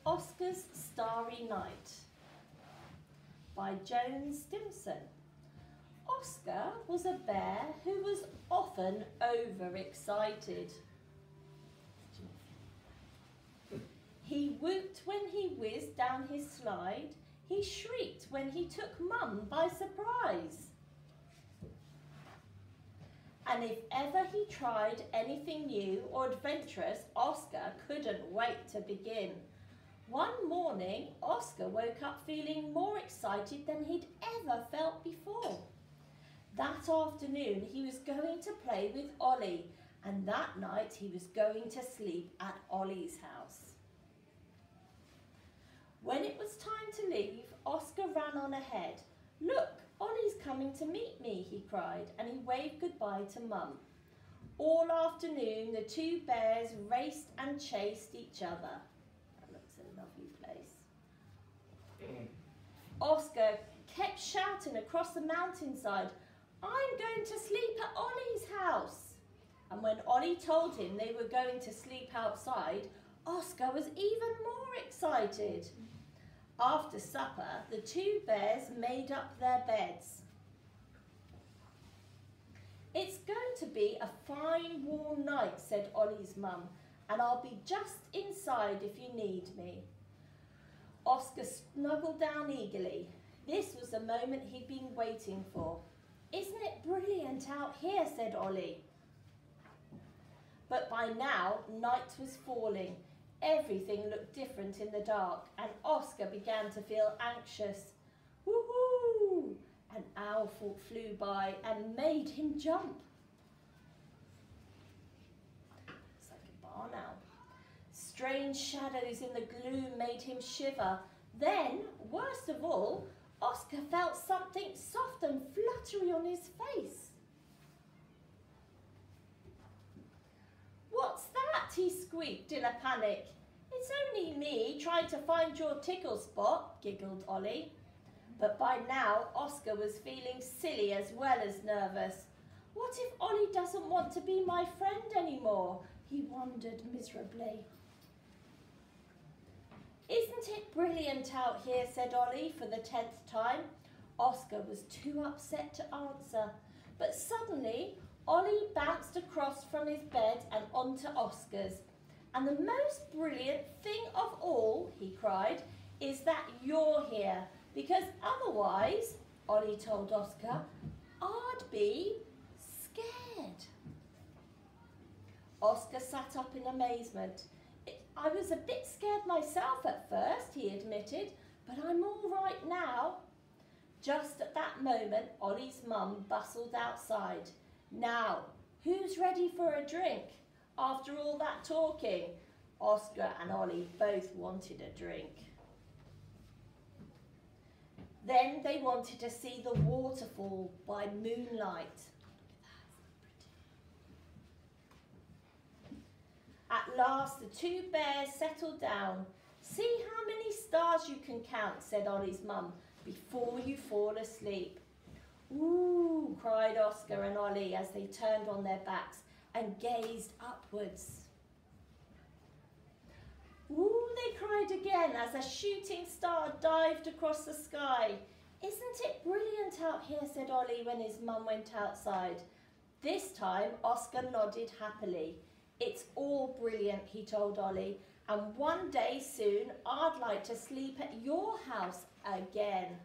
Oscar's Starry Night by Joan Stimson. Oscar was a bear who was often overexcited. He whooped when he whizzed down his slide. He shrieked when he took Mum by surprise. And if ever he tried anything new or adventurous, Oscar couldn't wait to begin. One morning, Oscar woke up feeling more excited than he'd ever felt before. That afternoon, he was going to play with Ollie, and that night he was going to sleep at Ollie's house. When it was time to leave, Oscar ran on ahead. "Look, Ollie's coming to meet me," he cried, and he waved goodbye to Mum. All afternoon, the two bears raced and chased each other. That looks a lovely place. Oscar kept shouting across the mountainside, "I'm going to sleep at Ollie's house." And when Ollie told him they were going to sleep outside, Oscar was even more excited. After supper, the two bears made up their beds. "It's going to be a fine warm night," said Ollie's mum, "and I'll be just inside if you need me." Oscar snuggled down eagerly. This was the moment he'd been waiting for. "Isn't it brilliant out here?" said Ollie. But by now, night was falling. Everything looked different in the dark, and Oscar began to feel anxious. Woohoo! An owl flew by and made him jump. It's like a barn owl. Strange shadows in the gloom made him shiver. Then, worst of all, Oscar felt something soft and fluttery on his face. "What's that?" he squeaked in a panic. "It's only me trying to find your tickle spot," giggled Ollie. But by now, Oscar was feeling silly as well as nervous. "What if Ollie doesn't want to be my friend anymore?" he wondered miserably. "Isn't it brilliant out here?" said Ollie for the 10th time. Oscar was too upset to answer, but suddenly Ollie bounced across from his bed and onto Oscar's. "And the most brilliant thing of all," he cried, "is that you're here, because otherwise," Ollie told Oscar, "I'd be scared." Oscar sat up in amazement. "I was a bit scared myself at first," he admitted, "but I'm all right now." Just at that moment, Ollie's mum bustled outside. "Now, who's ready for a drink?" After all that talking, Oscar and Ollie both wanted a drink. Then they wanted to see the waterfall by moonlight. At last, the two bears settled down. "See how many stars you can count," said Ollie's mum, "before you fall asleep." "Ooh," cried Oscar and Ollie as they turned on their backs and gazed upwards. "Ooh," they cried again as a shooting star dived across the sky. "Isn't it brilliant out here?" said Ollie when his mum went outside. This time, Oscar nodded happily. "It's all brilliant," he told Ollie, "and one day soon I'd like to sleep at your house again."